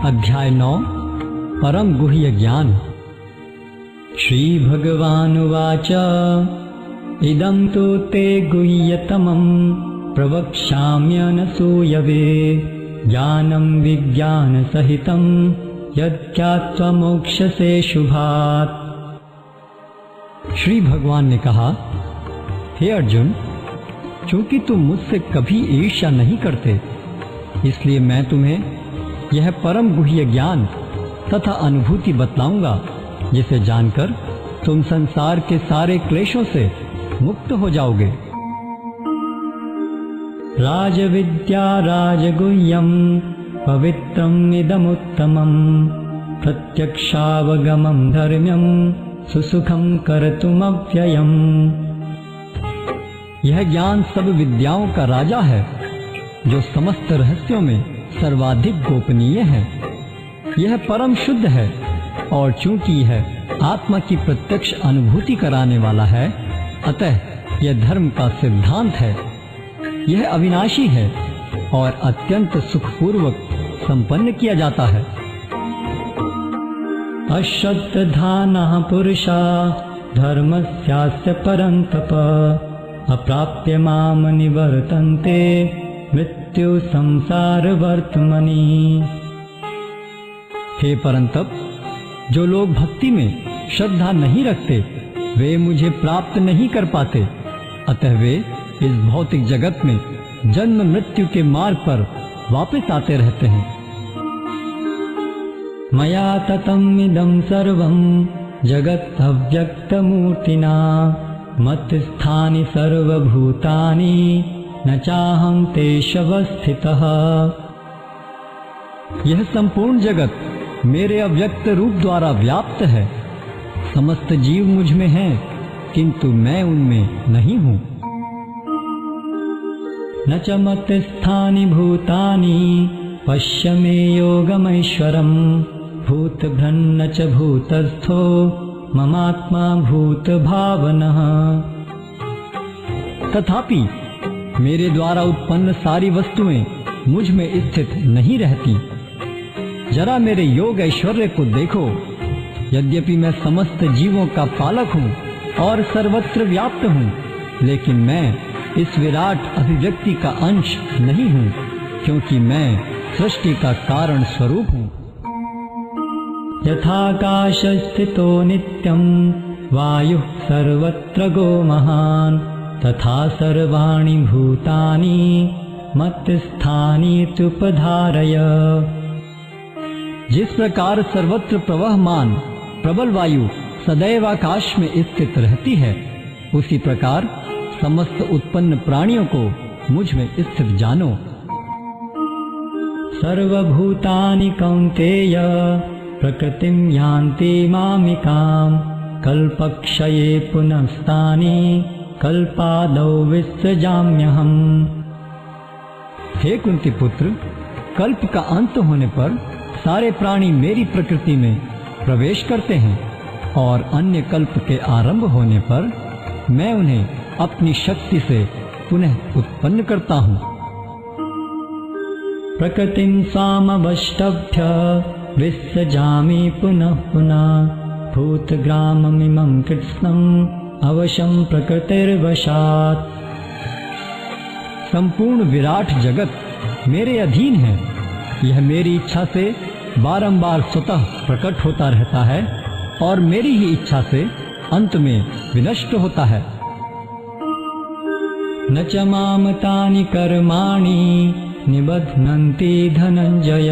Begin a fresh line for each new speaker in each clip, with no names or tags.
अध्याय 9 परम गुह्य ज्ञान। श्री भगवानुवाच इदं तु ते गुह्यतमं प्रवक्ष्याम्यनसूयवे ज्ञानं विज्ञानसहितं यज्ञात्वा मोक्षसे शुभात्। श्री भगवान ने कहा, हे अर्जुन, चूंकि तुम मुझसे कभी ईर्ष्या नहीं करते, इसलिए मैं तुम्हें यह परम गुह्य ज्ञान तथा अनुभूति बतलाऊंगा, जिसे जानकर तुम संसार के सारे क्लेशों से मुक्त हो जाओगे। राजविद्या राजगुह्यं पवित्रम् इदमुत्तमं प्रत्यक्षावगमं धर्म्यं सुसुखं कर्तुमव्ययम्। यह ज्ञान सब विद्याओं का राजा है, जो समस्त रहस्यों में सर्वाधिक गोपनीय है। यह परम शुद्ध है, और चूंकि यह आत्मा की प्रत्यक्ष अनुभूति कराने वाला है, अतः यह धर्म का सिद्धांत है। यह अविनाशी है और अत्यंत सुखपूर्वक संपन्न किया जाता है। अश्रद्धानः पुरुषा धर्मस्यास्य परन्तप अप्राप्य माम निवर्तन्ते मृत्यु संसार वर्तमनि। हे परंतप, जो लोग भक्ति में श्रद्धा नहीं रखते, वे मुझे प्राप्त नहीं कर पाते, अतः वे इस भौतिक जगत में जन्म मृत्यु के मार्ग पर वापस आते रहते हैं। मया ततम् इदं सर्वं जगत् अव्यक्तमूर्तिना मत्स्थानि सर्वभूतानि न चाहं तेष्वस्थितः। यह संपूर्ण जगत मेरे अव्यक्त रूप द्वारा व्याप्त है। समस्त जीव मुझ में हैं, किंतु मैं उनमें नहीं हूँ। न च मत्स्थानि भूतानि पश्य मे योगमैश्वरम् भूतभृन्न च भूतस्थो ममात्मा भूतभावनः। तथापि मेरे द्वारा उत्पन्न सारी वस्तुएं मुझ में स्थित नहीं रहती। जरा मेरे योग ऐश्वर्य को देखो। यद्यपि मैं समस्त जीवों का पालक हूँ और सर्वत्र व्याप्त हूँ, लेकिन मैं इस विराट अभिव्यक्ति का अंश नहीं हूँ, क्योंकि मैं सृष्टि का कारण स्वरूप हूँ। यथाकाश स्थितो नित्यं वायुः सर्वत्र गो महान् तथा सर्वाणि भूतानि मत्स्थानि तुपधारय। जिस प्रकार सर्वत्र प्रवहमान प्रबल वायु सदैव आकाश में स्थित रहती है, उसी प्रकार समस्त उत्पन्न प्राणियों को मुझ में स्थित जानो। सर्वभूतानि कौन्तेय प्रकृतिं यान्ति मामिकां कल्पक्षये पुनस्तानि कल्पादौ विसृजाम्यहम्। हे कुंती पुत्र, कल्प का अंत होने पर सारे प्राणी मेरी प्रकृति में प्रवेश करते हैं, और अन्य कल्प के आरंभ होने पर मैं उन्हें अपनी शक्ति से पुनः उत्पन्न करता हूँ। प्रकृतिं स्वामवष्टभ्य विसृजामि पुनः पुनः भूतग्राममिमं कृत्स्नम् अवशं प्रकृतिर्वशात्। संपूर्ण विराट जगत मेरे अधीन है। यह मेरी इच्छा से बारंबार स्वतः प्रकट होता रहता है, और मेरी ही इच्छा से अंत में विनष्ट होता है। न च माम तानि कर्माणि निबध्नन्ति धनंजय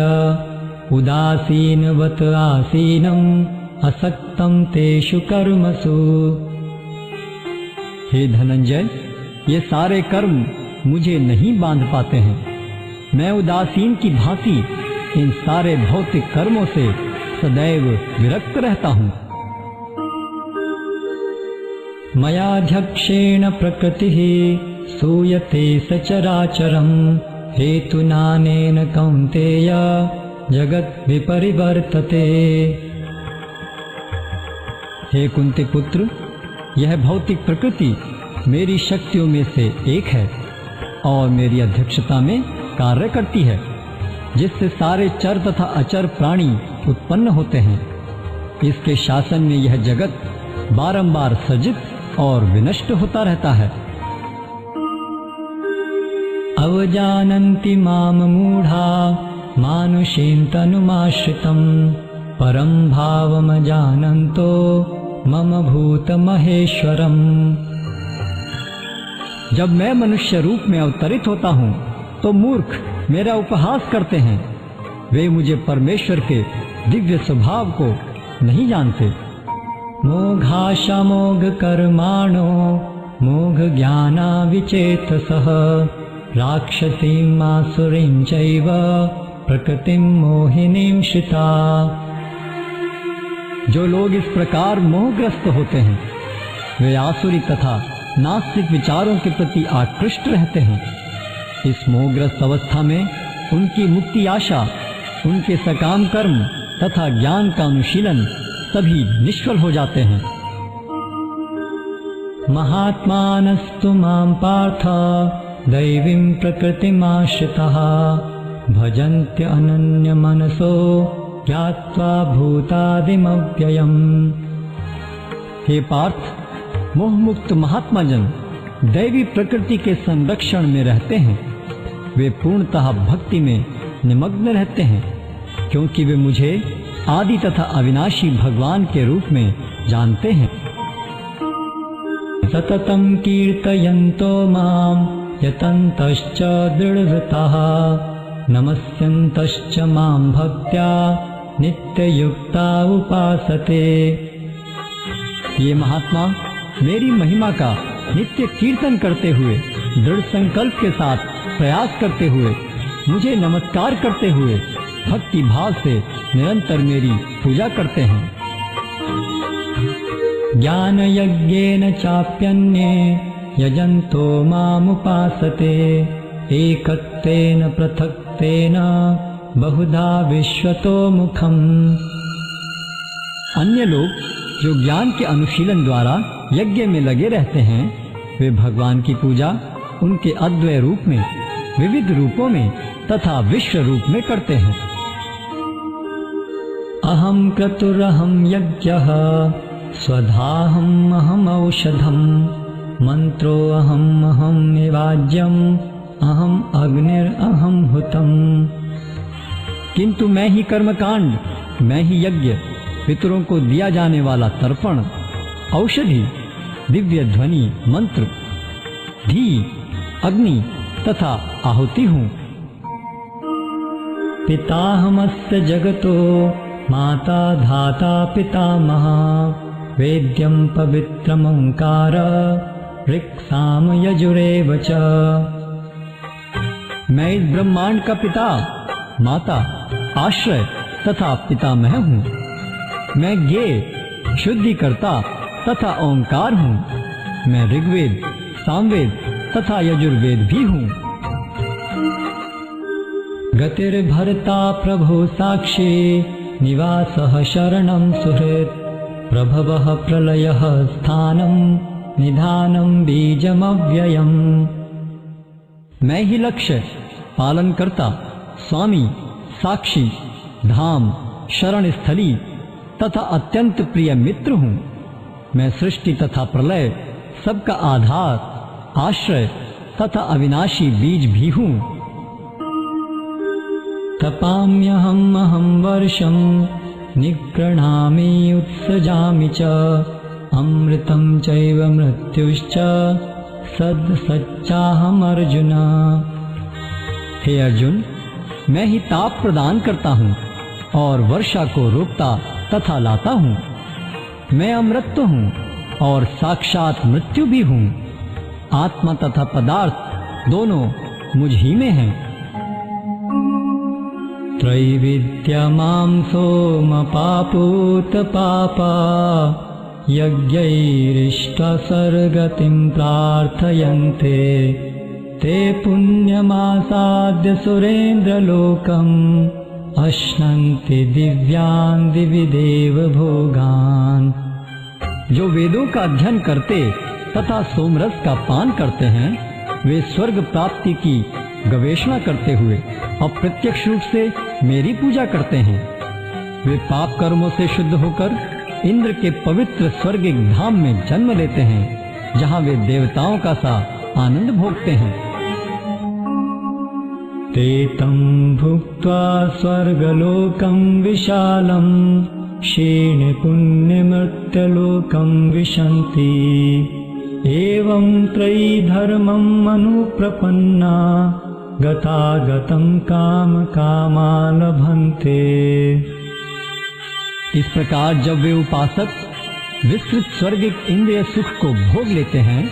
उदासीनवत् आसीनम् असक्तं तेषु कर्मसु। हे धनंजय, ये सारे कर्म मुझे नहीं बांध पाते हैं। मैं उदासीन की भांति इन सारे भौतिक कर्मों से सदैव विरक्त रहता हूँ। मयाध्यक्षेण प्रकृतिः सूयते सचराचरम् हेतुनानेन कौन्तेय जगत् विपरिवर्तते। हे कुंती पुत्र, यह भौतिक प्रकृति मेरी शक्तियों में से एक है और मेरी अध्यक्षता में कार्य करती है। जिससे सारे चर तथा अचर प्राणी उत्पन्न होते हैं। इसके शासन में यह जगत बारंबार सृजित और विनष्ट होता रहता है। अवजानन्ति माम मूढ़ा मानुषीं तनुमाश्रितं परं भावमजानन्तो मम भूत महेश्वरम। जब मैं मनुष्य रूप में अवतरित होता हूँ तो मूर्ख मेरा उपहास करते हैं। वे मुझे परमेश्वर के दिव्य स्वभाव को नहीं जानते। मोघाशा मोघ कर्माणो मोघ ज्ञाना विचेतसः राक्षसीं आसुरीं चैव प्रकृतिं मोहिनीं श्रिता। जो लोग इस प्रकार मोहग्रस्त होते हैं वे आसुरी तथा नास्तिक विचारों के प्रति आकृष्ट रहते हैं। इस मोहग्रस्त अवस्था में उनकी मुक्ति आशा, उनके सकाम कर्म तथा ज्ञान का अनुशीलन सभी निष्फल हो जाते हैं। महात्मानस्तु मां पार्थ दैवीं प्रकृतिमाश्रिताः भजन्त्य अनन्य मनसो ज्ञात्वा भूतादिमव्ययम्। हे पार्थ, मोहमुक्त महात्मा जन दैवी प्रकृति के संरक्षण में रहते हैं। वे पूर्णतः भक्ति में निमग्न रहते हैं, क्योंकि वे मुझे आदि तथा अविनाशी भगवान के रूप में जानते हैं। सततं कीर्तयन्तो मां यतन्तश्च दृढव्रताः नमस्यन्तश्च मां भक्त्या नित्ययुक्ता उपासते। ये महात्मा मेरी महिमा का नित्य कीर्तन करते हुए, दृढ़ संकल्प के साथ प्रयास करते हुए, मुझे नमस्कार करते हुए भक्ति भाव से निरंतर मेरी पूजा करते हैं। ज्ञान यज्ञेन चाप्यन्ये यजन्तो मामुपासते एकत्वेन पृथक्तेन बहुधा विश्वतो मुखम्। अन्य लोग जो ज्ञान के अनुशीलन द्वारा यज्ञ में लगे रहते हैं वे भगवान की पूजा उनके अद्वय रूप में, विविध रूपों में तथा विश्व रूप में करते हैं। अहम क्रतुरहम यज्ञः स्वधाहम अहम औषधम मंत्रो अहम अहम निवाज्यम अहम अग्निर अहम हुतम। किंतु मैं ही कर्मकांड, मैं ही यज्ञ, पितरों को दिया जाने वाला तर्पण, औषधि, दिव्य ध्वनि, मंत्र, घी, अग्नि तथा आहुति हूँ। पिताहमस्य जगतो माता धाता पितामह वेद्यं पवित्रम् ओंकार ऋक्साम यजुरेव च। मैं इस ब्रह्मांड का पिता, माता, आश्रय तथा पितामह हूँ। मैं ज्ञेय, शुद्धिकर्ता तथा ओंकार हूँ। मैं ऋग्वेद, सामवेद तथा यजुर्वेद भी हूँ। गतिर्भर्ता प्रभु साक्षी निवासः शरणं सुहृत् प्रभवः प्रलयः स्थानं निधानं बीजमव्ययम्। मैं ही लक्ष्य, पालन करता, स्वामी, साक्षी, धाम, शरण स्थली तथा अत्यंत प्रिय मित्र हूँ। मैं सृष्टि तथा प्रलय, सबका आधार, आश्रय तथा अविनाशी बीज भी हूँ। तपाम्यहम् अहं वर्षं निगृह्णामि उत्सजामि च अमृतं चैव मृत्युश्च सच्चाहम् अर्जुन। हे अर्जुन, मैं ही ताप प्रदान करता हूँ और वर्षा को रोकता तथा लाता हूँ। मैं अमृत हूँ और साक्षात मृत्यु भी हूँ। आत्मा तथा पदार्थ दोनों मुझ ही में हैं। त्रैविद्यमां सोमपापूत पापा यज्ञैरिष्टा सर्गतिं प्रार्थयन्ते ते पुण्यमासाद्य सुरेन्द्रलोकम् अश्नन्ति दिव्यान् दिवि देव भोगान्। जो वेदों का अध्ययन करते तथा सोमरस का पान करते हैं वे स्वर्ग प्राप्ति की गवेषणा करते हुए अप्रत्यक्ष रूप से मेरी पूजा करते हैं। वे पाप कर्मों से शुद्ध होकर इंद्र के पवित्र स्वर्गिक धाम में जन्म लेते हैं, जहां वे देवताओं का सा आनंद भोगते हैं। ते तं भुक्त्वा स्वर्गलोकं विशालं क्षीणे पुण्यमृत्यलोकं विशन्ति। एवं त्रयीधर्मम् अनुप्रपन्ना गतागतं काम कामा लभन्ते। इस प्रकार जब वे उपासक विस्तृत स्वर्गिक इंद्रिय सुख को भोग लेते हैं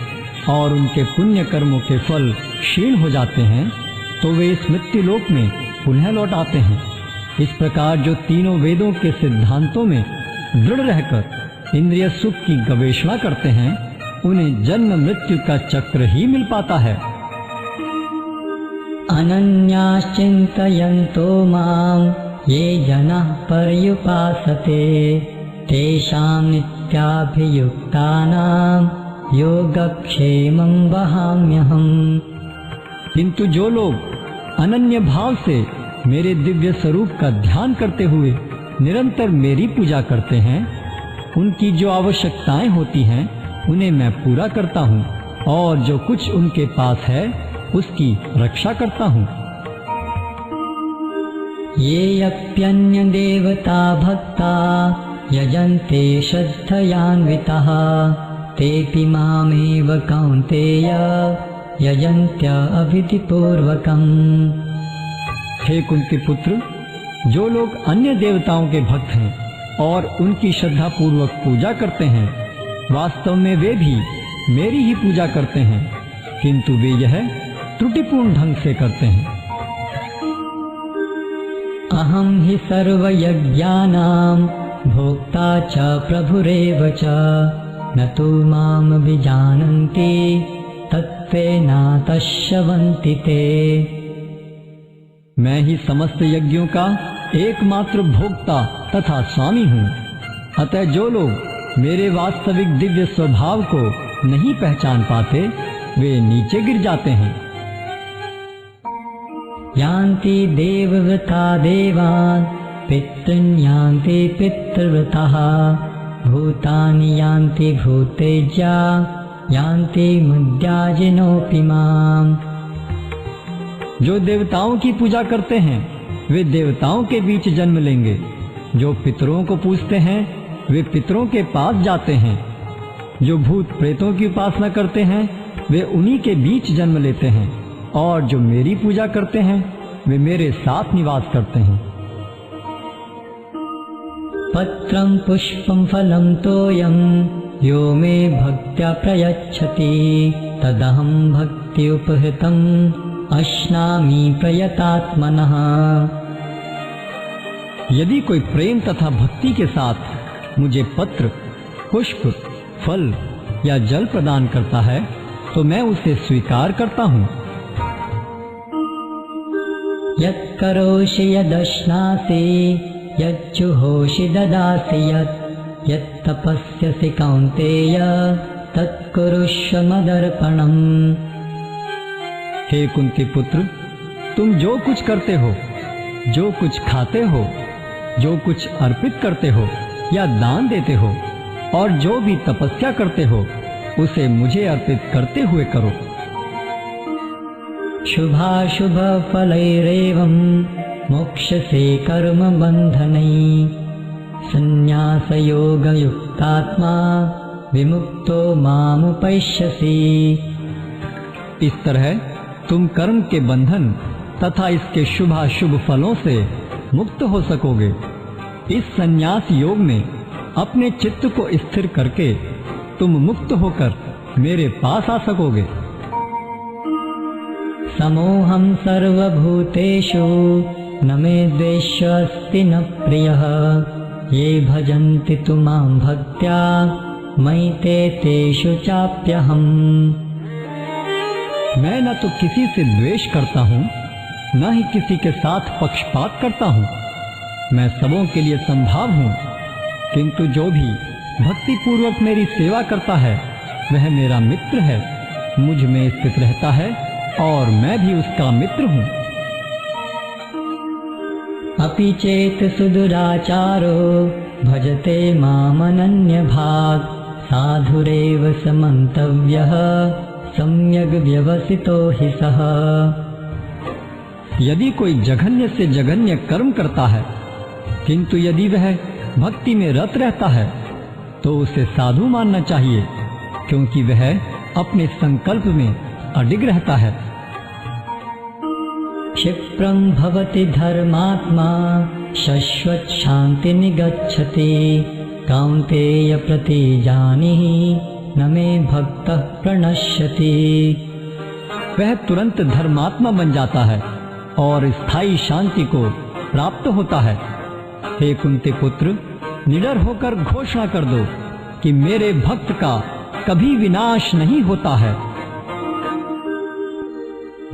और उनके पुण्य कर्मों के फल क्षीण हो जाते हैं, तो वे इस मृत्यु लोक में पुनः लौट आते हैं। इस प्रकार जो तीनों वेदों के सिद्धांतों में दृढ़ रहकर इंद्रिय सुख की गवेषणा करते हैं, उन्हें जन्म मृत्यु का चक्र ही मिल पाता है।
अनन्याश्चिन्तयन्तो मां ये जनाः पर्युपासते तेषां नित्याभियुक्तानां योगक्षेमं वहाम्यहम्।
किंतु जो लोग अनन्य भाव से मेरे दिव्य स्वरूप का ध्यान करते हुए निरंतर मेरी पूजा करते हैं, उनकी जो आवश्यकताएं होती हैं उन्हें मैं पूरा करता हूँ, और जो कुछ उनके पास है उसकी रक्षा करता हूँ।
ये अप्यन्य देवता भक्ता यजन्ते श्रद्धयान्विताः तेऽपि मामेव कौन्तेय यजन्त्य अविधिपूर्वकम्।
हे कुंती पुत्र, जो लोग अन्य देवताओं के भक्त हैं और उनकी श्रद्धा पूर्वक पूजा करते हैं, वास्तव में वे भी मेरी ही पूजा करते हैं, किंतु वे यह त्रुटिपूर्ण ढंग से करते हैं।
अहं हि सर्वयज्ञानां भोक्ता च प्रभुरेव च न तु मां विजानन्ति तत्त्वेनातश्रवन्ति ते।
मैं ही समस्त यज्ञों का एकमात्र भोक्ता तथा स्वामी हूँ। अतः जो लोग मेरे वास्तविक दिव्य स्वभाव को नहीं पहचान पाते, वे नीचे गिर जाते हैं।
यान्ति देवव्रता देवान् पितॄन् यान्ति पितृव्रताः भूतानि यान्ति भूतेज्या यान्ति मुद्याजिनोऽपि माम्।
जो देवताओं की पूजा करते हैं वे देवताओं के बीच जन्म लेंगे। जो पितरों को पूजते हैं वे पितरों के पास जाते हैं। जो भूत प्रेतों की उपासना करते हैं वे उन्हीं के बीच जन्म लेते हैं, और जो मेरी पूजा करते हैं वे मेरे साथ निवास करते हैं।
पत्रं पुष्पं फलं तोयं यो मे भक्त्या प्रयच्छति तदहं भक्ति उपहृतम् अश्नामि प्रयतात्मनः।
यदि कोई प्रेम तथा भक्ति के साथ मुझे पत्र, पुष्प, फल या जल प्रदान करता है, तो मैं उसे स्वीकार करता हूँ।
यत्करोषि यदश्नासि यज्जुहोषि ददासि यत्तपस्यसि कौन्तेय तत्कुरुष्व मदर्पणम्।
हे कुंती पुत्र, तुम जो कुछ करते हो, जो कुछ खाते हो, जो कुछ अर्पित करते हो या दान देते हो, और जो भी तपस्या करते हो, उसे मुझे अर्पित करते हुए करो।
शुभाशुभ फलैरेवं मोक्षसे कर्म बंधनैः संन्यास योग युक्तात्मा विमुक्तो मामुपैष्यसि।
इस तरह तुम कर्म के बंधन तथा इसके शुभाशुभ फलों से मुक्त हो सकोगे। इस संन्यास योग में अपने चित्त को स्थिर करके तुम मुक्त होकर मेरे पास आ सकोगे।
समोहं सर्वभूतेषु न मे द्वेष्योऽस्ति न प्रियः ये भजन्ति तु मां भक्त्या मयि ते तेषु चाप्यहम्।
मैं न तो किसी से द्वेष करता हूँ, न ही किसी के साथ पक्षपात करता हूँ। मैं सबों के लिए संभाव हूँ, किंतु जो भी भक्ति पूर्वक मेरी सेवा करता है वह मेरा मित्र है, मुझ में स्थित रहता है और मैं भी उसका मित्र हूँ।
अपि चेत् सुदुराचारो भजते मामनन्यभाक् साधुरेव समन्तव्यः सम्यग् व्यवसितो हि सः।
यदि कोई जघन्य से जघन्य कर्म करता है, किंतु यदि वह भक्ति में रत रहता है, तो उसे साधु मानना चाहिए, क्योंकि वह अपने संकल्प में अडिग रहता है।
क्षिप्रं भवति धर्मात्मा शश्वत् शांति निगच्छति कौन्तेय प्रतिजानीहि न मे भक्तः प्रणश्यति।
वह तुरंत धर्मात्मा बन जाता है और स्थायी शांति को प्राप्त होता है। हे कुंती पुत्र, निडर होकर घोषणा कर दो कि मेरे भक्त का कभी विनाश नहीं होता है।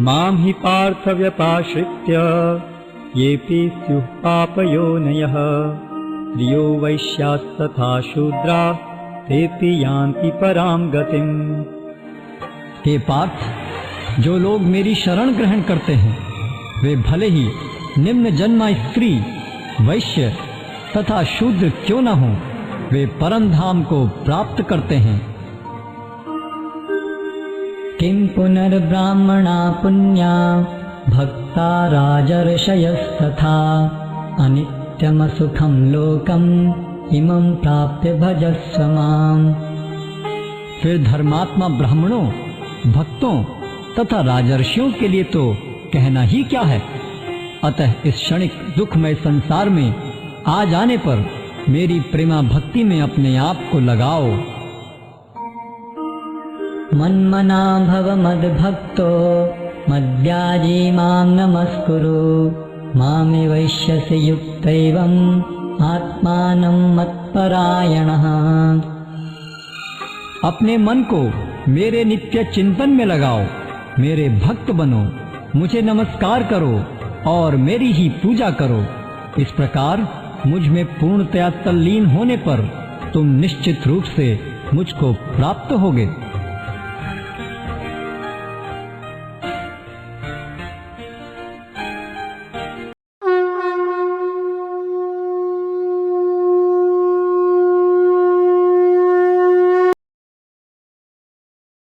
मां हि पार्थ व्यपाश्रित्य येऽपि स्युः पापयोनयः स्त्रियो वैश्यास्तथा शूद्रा तेऽपि यान्ति परां गतिम्।
हे पार्थ, जो लोग मेरी शरण ग्रहण करते हैं, वे भले ही निम्न जन्मा स्त्री, वैश्य तथा शूद्र क्यों न हो, वे परम धाम को प्राप्त करते हैं।
किं पुनर्ब्राह्मणा पुण्या भक्ता राजर्षयस्तथा अनित्यमसुखं लोकम् इमं प्राप्य भजस्व माम्।
फिर धर्मात्मा ब्राह्मणों, भक्तों तथा राजर्षियों के लिए तो कहना ही क्या है। अतः इस क्षणिक दुखमय संसार में आ जाने पर मेरी प्रेमा भक्ति में अपने आप को लगाओ।
मन्मना भव मद्भक्तो मद्याजी मां नमस्कुरु मामे वैश्यसि युक्तैवम् आत्मानं मत्परायणः।
अपने मन को मेरे नित्य चिंतन में लगाओ, मेरे भक्त बनो, मुझे नमस्कार करो और मेरी ही पूजा करो। इस प्रकार मुझ में पूर्णतया तल्लीन होने पर तुम निश्चित रूप से मुझको प्राप्त होगे।